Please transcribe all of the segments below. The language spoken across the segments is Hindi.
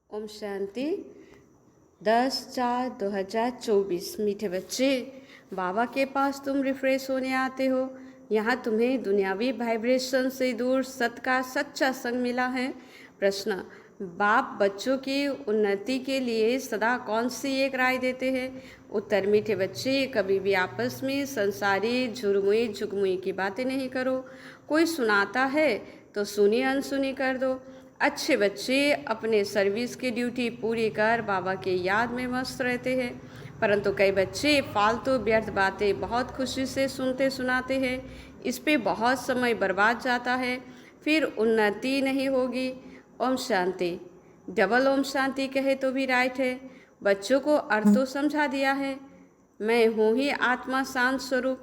ओम शांति। 10/4/2024। मीठे बच्चे, बाबा के पास तुम रिफ्रेश होने आते हो। यहाँ तुम्हें दुनियावी वाइब्रेशन से दूर सत का सच्चा संग मिला है। प्रश्न: बाप बच्चों की उन्नति के लिए सदा कौन सी एक राय देते हैं? उत्तर: मीठे बच्चे, कभी भी आपस में संसारी झुरमुई झुगमुई की बातें नहीं करो। कोई सुनाता है तो सुनी अनसुनी कर दो। अच्छे बच्चे अपने सर्विस की ड्यूटी पूरी कर बाबा के याद में मस्त रहते हैं, परंतु कई बच्चे फालतू व्यर्थ बातें बहुत खुशी से सुनते सुनाते हैं। इस पे बहुत समय बर्बाद जाता है, फिर उन्नति नहीं होगी। ओम शांति। डबल ओम शांति कहे तो भी राइट है। बच्चों को अर्थ तो समझा दिया है। मैं हूँ ही आत्मा शांत स्वरूप।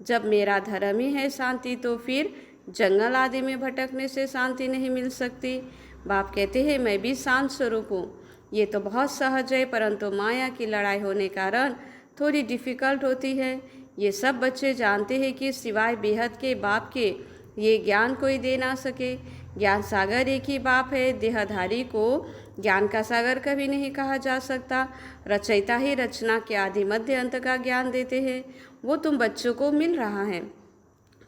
जब मेरा धर्म ही है शांति, तो फिर जंगल आदि में भटकने से शांति नहीं मिल सकती। बाप कहते हैं मैं भी शांत स्वरूप हूँ। ये तो बहुत सहज है, परंतु माया की लड़ाई होने कारण थोड़ी डिफ़िकल्ट होती है। ये सब बच्चे जानते हैं कि सिवाय बेहद के बाप के ये ज्ञान कोई दे ना सके। ज्ञान सागर एक ही बाप है। देहधारी को ज्ञान का सागर कभी नहीं कहा जा सकता। रचयिता ही रचना के आदि मध्य अंत का ज्ञान देते हैं। वो तुम बच्चों को मिल रहा है।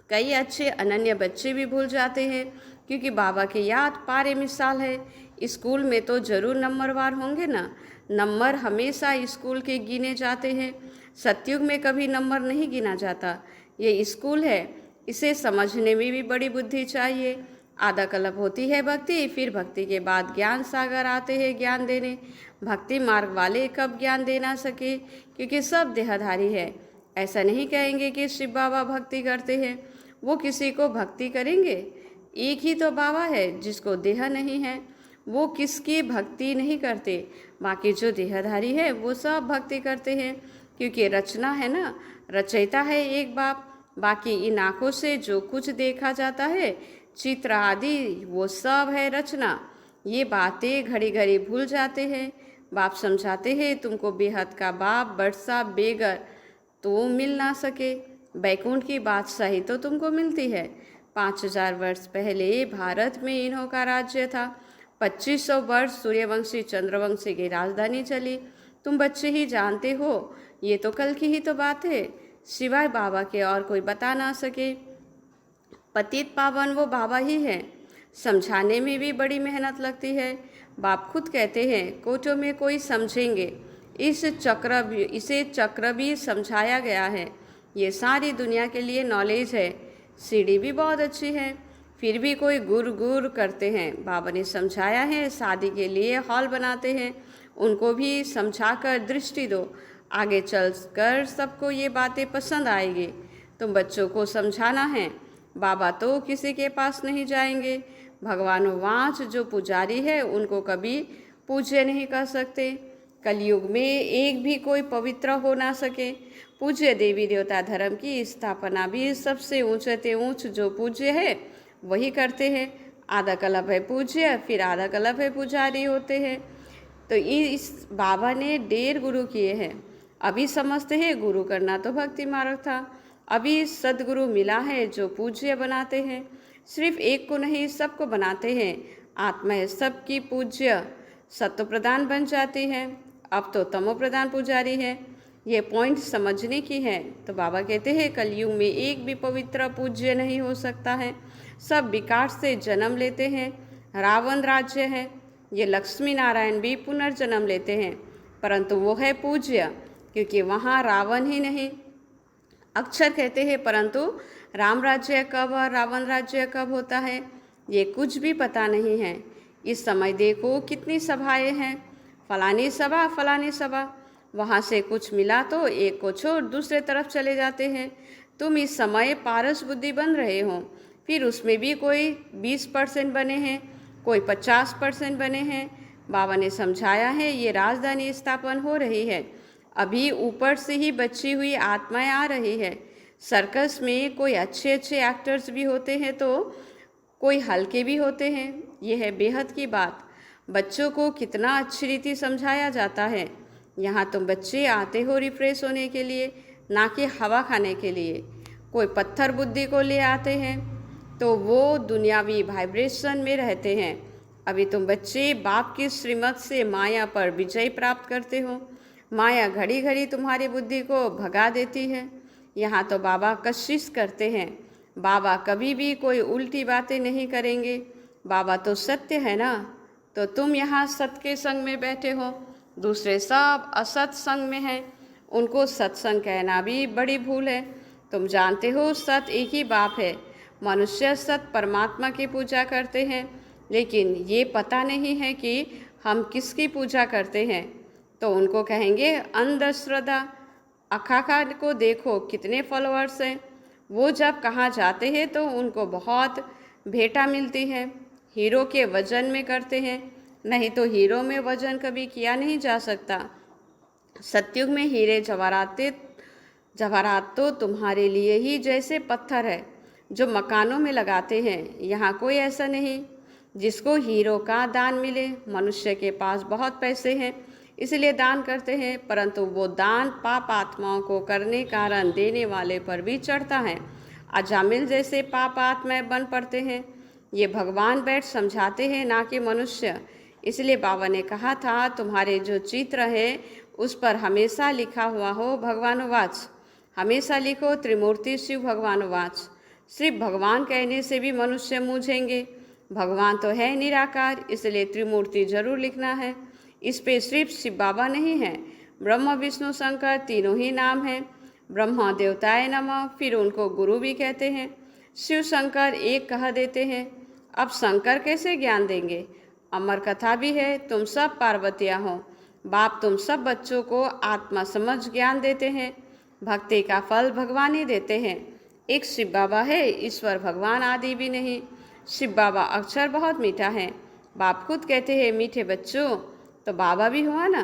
कई अच्छे अनन्य बच्चे भी भूल जाते हैं, क्योंकि बाबा की याद पारे मिसाल है। स्कूल में तो जरूर नंबरवार होंगे ना। नंबर हमेशा स्कूल के गिने जाते हैं। सतयुग में कभी नंबर नहीं गिना जाता। ये स्कूल है, इसे समझने में भी बड़ी बुद्धि चाहिए। आधा कल्प होती है भक्ति, फिर भक्ति के बाद ज्ञान सागर आते हैं ज्ञान देने। भक्ति मार्ग वाले कब ज्ञान दे ना सके, क्योंकि सब देहधारी है। ऐसा नहीं कहेंगे कि शिव बाबा भक्ति करते हैं, वो किसी को भक्ति करेंगे? एक ही तो बाबा है जिसको देह नहीं है, वो किसकी भक्ति नहीं करते। बाकी जो देहधारी है वो सब भक्ति करते हैं, क्योंकि रचना है ना, रचयिता है एक बाप। बाकी इन आँखों से जो कुछ देखा जाता है, चित्र आदि, वो सब है रचना। ये बातें घड़ी घड़ी भूल जाते हैं। बाप समझाते हैं तुमको बेहद का बाप बरसा बेगर तो मिल ना सके। बैकुंठ की बादशाही तो तुमको मिलती है। 5000 वर्ष पहले भारत में इन्हों का राज्य था। 2500 वर्ष सूर्यवंशी चंद्रवंशी की राजधानी चली। तुम बच्चे ही जानते हो, ये तो कल की ही तो बात है। सिवाय बाबा के और कोई बता ना सके। पतित पावन वो बाबा ही है। समझाने में भी बड़ी मेहनत लगती है। बाप खुद कहते हैं कोटों में कोई समझेंगे। इसे चक्र भी समझाया गया है। ये सारी दुनिया के लिए नॉलेज है। सीढ़ी भी बहुत अच्छी है, फिर भी कोई गुर गुर करते हैं। बाबा ने समझाया है शादी के लिए हॉल बनाते हैं, उनको भी समझाकर दृष्टि दो। आगे चलकर सबको ये बातें पसंद आएगी। तुम बच्चों को समझाना है। बाबा तो किसी के पास नहीं जाएंगे। भगवानोवांच जो पुजारी है उनको कभी पूज्य नहीं कर सकते। कलयुग में एक भी कोई पवित्र हो ना सके। पूज्य देवी देवता धर्म की स्थापना भी सबसे ऊंचे ऊंच जो पूज्य है वही करते हैं। आधा कल्प है पूज्य, फिर आधा कल्प है पुजारी होते हैं। तो इस बाबा ने 1.5 गुरु किए हैं। अभी समझते हैं गुरु करना तो भक्ति मार्ग था। अभी सदगुरु मिला है जो पूज्य बनाते हैं। सिर्फ एक को नहीं, सबको बनाते हैं। आत्मा है सबकी पूज्य, सत्व प्रदान बन जाती है। अब तो तमो प्रदान पुजारी है। ये पॉइंट समझने की है। तो बाबा कहते हैं कलयुग में एक भी पवित्र पूज्य नहीं हो सकता है। सब विकार से जन्म लेते हैं। रावण राज्य है, ये लक्ष्मी नारायण भी पुनर्जन्म लेते हैं, परंतु वो है पूज्य, क्योंकि वहाँ रावण ही नहीं। अक्षर कहते हैं, परंतु राम राज्य कब और रावण राज्य कब होता है ये कुछ भी पता नहीं है। इस समय देखो कितनी सभाएं हैं, फलानी सभा फलानी सभा। वहाँ से कुछ मिला तो एक को छोड़ दूसरे तरफ चले जाते हैं। तुम इस समय पारस बुद्धि बन रहे हो, फिर उसमें भी कोई 20% बने हैं, कोई 50% बने हैं। बाबा ने समझाया है ये राजधानी स्थापन हो रही है। अभी ऊपर से ही बची हुई आत्माएं आ रही है। सर्कस में कोई अच्छे अच्छे एक्टर्स भी होते हैं तो कोई हल्के भी होते हैं। यह है बेहद की बात। बच्चों को कितना अच्छी रीति समझाया जाता है। यहाँ तुम बच्चे आते हो रिफ्रेश होने के लिए, ना कि हवा खाने के लिए। कोई पत्थर बुद्धि को ले आते हैं तो वो दुनियावी वाइब्रेशन में रहते हैं। अभी तुम बच्चे बाप की श्रीमत से माया पर विजय प्राप्त करते हो। माया घड़ी घड़ी तुम्हारी बुद्धि को भगा देती है। यहाँ तो बाबा कशिश करते हैं। बाबा कभी भी कोई उल्टी बातें नहीं करेंगे। बाबा तो सत्य है ना। तो तुम यहाँ सत्य के संग में बैठे हो, दूसरे सब असत संग में हैं। उनको सत्संग कहना भी बड़ी भूल है। तुम जानते हो सत्य एक ही बाप है। मनुष्य सत्य परमात्मा की पूजा करते हैं, लेकिन ये पता नहीं है कि हम किसकी पूजा करते हैं। तो उनको कहेंगे अंधश्रद्धा। अखाखा को देखो कितने फॉलोअर्स हैं। वो जब कहाँ जाते हैं तो उनको बहुत भेंटा मिलती है। हीरो के वजन में करते हैं, नहीं तो हीरो में वजन कभी किया नहीं जा सकता। सतयुग में हीरे जवाहरात तो तुम्हारे लिए ही जैसे पत्थर है जो मकानों में लगाते हैं। यहाँ कोई ऐसा नहीं जिसको हीरो का दान मिले। मनुष्य के पास बहुत पैसे हैं इसलिए दान करते हैं, परंतु वो दान पाप आत्माओं को करने कारण देने वाले पर भी चढ़ता है। अजामिल जैसे पाप आत्माएं बन पड़ते हैं। ये भगवान बैठ समझाते हैं, ना कि मनुष्य। इसलिए बाबा ने कहा था तुम्हारे जो चित्र है उस पर हमेशा लिखा हुआ हो भगवानुवाच। हमेशा लिखो त्रिमूर्ति शिव भगवानुवाच। सिर्फ भगवान कहने से भी मनुष्य मूझेंगे। भगवान तो है निराकार, इसलिए त्रिमूर्ति जरूर लिखना है। इस पे सिर्फ शिव बाबा नहीं है, ब्रह्मा विष्णु शंकर तीनों ही नाम हैं। ब्रह्मा देवताए नमः, फिर उनको गुरु भी कहते हैं। शिव शंकर एक कह देते हैं। अब शंकर कैसे ज्ञान देंगे? अमर कथा भी है, तुम सब पार्वतियाँ हो। बाप तुम सब बच्चों को आत्मा समझ ज्ञान देते हैं। भक्ति का फल भगवान ही देते हैं। एक शिव बाबा है, ईश्वर भगवान आदि भी नहीं। शिव बाबा अक्षर बहुत मीठा है। बाप खुद कहते हैं मीठे बच्चों, तो बाबा भी हुआ ना।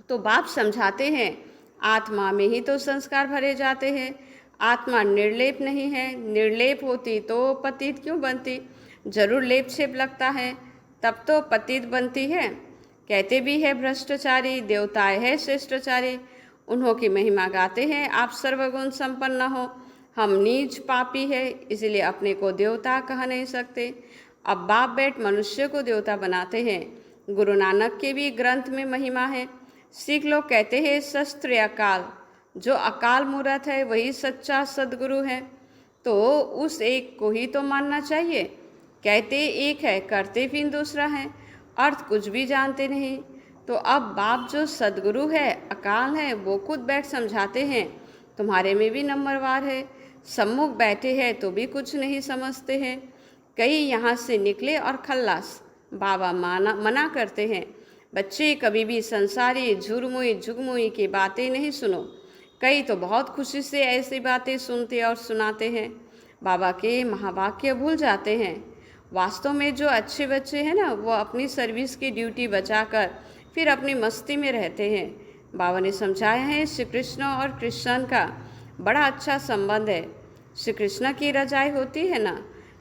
तो बाप समझाते हैं आत्मा में ही तो संस्कार भरे जाते हैं। आत्मा निर्लेप नहीं है। निर्लेप होती तो पतित क्यों बनती? जरूर लेप छेप लगता है, तब तो पतित बनती है। कहते भी है भ्रष्टाचारी देवताएं है श्रेष्ठाचारी। उन्हों की महिमा गाते हैं आप सर्वगुण संपन्न हो। हम नीच पापी है, इसलिए अपने को देवता कह नहीं सकते। अब बाप बैठ मनुष्य को देवता बनाते हैं। गुरु नानक के भी ग्रंथ में महिमा है। सिख लोग कहते हैं शस्त्र अकाल। जो अकाल मूर्त है वही सच्चा सदगुरु है। तो उस एक को ही तो मानना चाहिए। कहते एक है, करते फिर दूसरा है, अर्थ कुछ भी जानते नहीं। तो अब बाप जो सदगुरु है, अकाल है, वो खुद बैठ समझाते हैं तुम्हारे में भी नंबरवार है। सम्मुख बैठे हैं तो भी कुछ नहीं समझते हैं। कई यहाँ से निकले और खल्लास। बाबा मना करते हैं बच्चे कभी भी संसारी झुरमुई झुगमुई की बातें नहीं सुनो। कई तो बहुत खुशी से ऐसी बातें सुनते और सुनाते हैं, बाबा के महावाक्य भूल जाते हैं। वास्तव में जो अच्छे बच्चे हैं ना, वो अपनी सर्विस की ड्यूटी बचाकर फिर अपनी मस्ती में रहते हैं। बाबा ने समझाया है श्री कृष्ण और कृष्ण का बड़ा अच्छा संबंध है। श्री कृष्ण की रजाई होती है ना,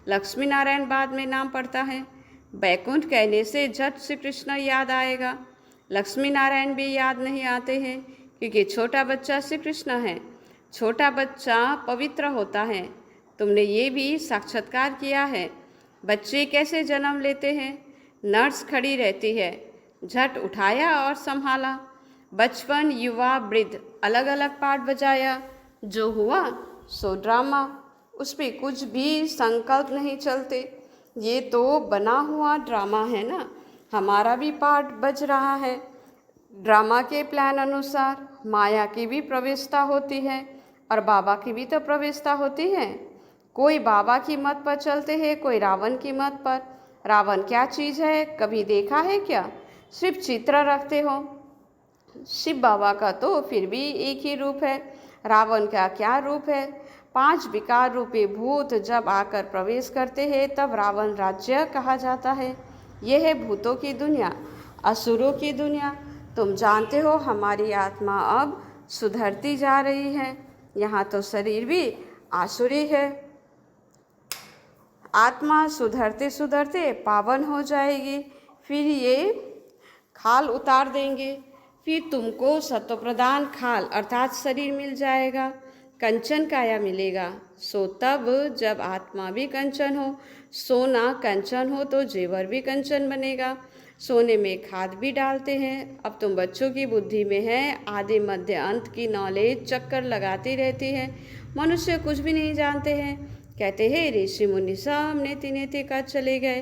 लक्ष्मी नारायण बाद में नाम पड़ता है। बैकुंठ कहने से झट श्री कृष्ण याद आएगा। लक्ष्मी नारायण भी याद नहीं आते हैं, क्योंकि छोटा बच्चा श्री कृष्ण है। छोटा बच्चा पवित्र होता है। तुमने ये भी साक्षात्कार किया है। बच्चे कैसे जन्म लेते हैं? नर्स खड़ी रहती है, झट उठाया और संभाला। बचपन युवा वृद्ध अलग अलग पार्ट बजाया। जो हुआ सो ड्रामा, उस पर कुछ भी संकल्प नहीं चलते। ये तो बना हुआ ड्रामा है ना। हमारा भी पार्ट बज रहा है। ड्रामा के प्लान अनुसार माया की भी प्रवेशता होती है और बाबा की भी तो प्रवेशता होती है। कोई बाबा की मत पर चलते हैं, कोई रावण की मत पर। रावण क्या चीज़ है, कभी देखा है क्या? सिर्फ चित्र रखते हो। शिव बाबा का तो फिर भी एक ही रूप है, रावण का क्या रूप है? 5 विकार रूपी भूत जब आकर प्रवेश करते हैं तब रावण राज्य कहा जाता है। यह है भूतों की दुनिया, असुरों की दुनिया। तुम जानते हो हमारी आत्मा अब सुधरती जा रही है। यहाँ तो शरीर भी आसुरी है। आत्मा सुधरते सुधरते पावन हो जाएगी, फिर ये खाल उतार देंगे। फिर तुमको सत्व प्रदान खाल अर्थात शरीर मिल जाएगा। कंचन काया मिलेगा। सो तब जब आत्मा भी कंचन हो, सोना कंचन हो तो जेवर भी कंचन बनेगा। सोने में खाद भी डालते हैं। अब तुम बच्चों की बुद्धि में है, आदि मध्य अंत की नॉलेज चक्कर लगाती रहती है। मनुष्य कुछ भी नहीं जानते हैं। कहते हैं ऋषि मुनि सब नेति नेति कर चले गए।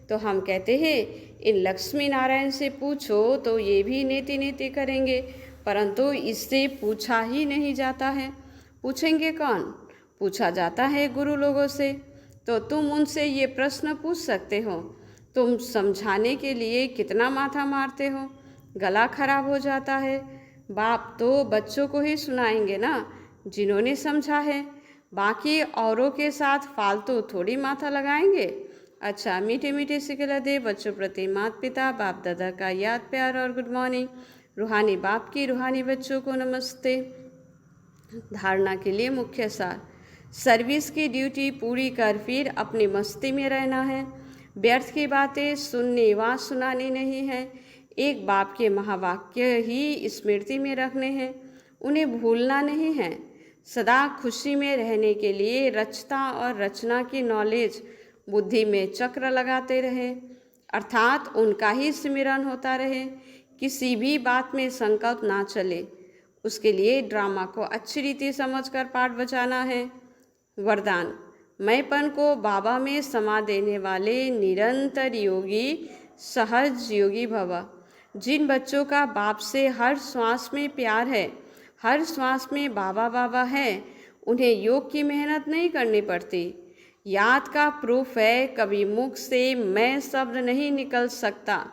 तो हम कहते हैं इन लक्ष्मी नारायण से पूछो तो ये भी नेति नेति करेंगे, परंतु इससे पूछा ही नहीं जाता है। पूछेंगे कौन? पूछा जाता है गुरु लोगों से। तो तुम उनसे ये प्रश्न पूछ सकते हो। तुम समझाने के लिए कितना माथा मारते हो, गला खराब हो जाता है। बाप तो बच्चों को ही सुनाएंगे ना जिन्होंने समझा है, बाकी औरों के साथ फालतू थोड़ी माथा लगाएंगे। अच्छा, मीठे मीठे सिखला दे बच्चों प्रति माता पिता बाप दादा का याद प्यार और गुड मॉर्निंग। रूहानी बाप की रूहानी बच्चों को नमस्ते। धारणा के लिए मुख्य सार, सर्विस की ड्यूटी पूरी कर फिर अपनी मस्ती में रहना है। व्यर्थ की बातें सुनने व सुनानी नहीं है। एक बाप के महावाक्य ही स्मृति में रखने हैं, उन्हें भूलना नहीं है। सदा खुशी में रहने के लिए रचता और रचना की नॉलेज बुद्धि में चक्र लगाते रहे, अर्थात उनका ही स्मरण होता रहे। किसी भी बात में संकल्प ना चले, उसके लिए ड्रामा को अच्छी रीति समझकर पाठ बजाना है। वरदान, मैंपन को बाबा में समा देने वाले निरंतर योगी सहज योगी भव। जिन बच्चों का बाप से हर श्वास में प्यार है, हर श्वास में बाबा बाबा है, उन्हें योग की मेहनत नहीं करनी पड़ती। याद का प्रूफ है, कभी मुख से मैं शब्द नहीं निकल सकता,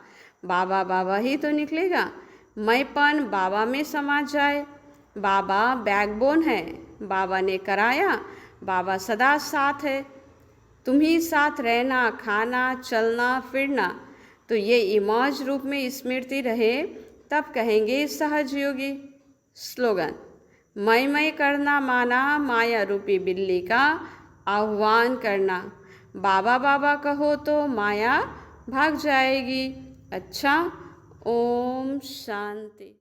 बाबा बाबा ही तो निकलेगा। मैंपन बाबा में समा जाए। बाबा बैकबोन है, बाबा ने कराया, बाबा सदा साथ है। तुम्ही साथ रहना, खाना, चलना फिरना, तो ये इमोज रूप में स्मृति रहे, तब कहेंगे सहज योगी। स्लोगन, मैं करना माना, माया रूपी बिल्ली का आह्वान करना। बाबा बाबा कहो तो माया भाग जाएगी। अच्छा, ओम शांति।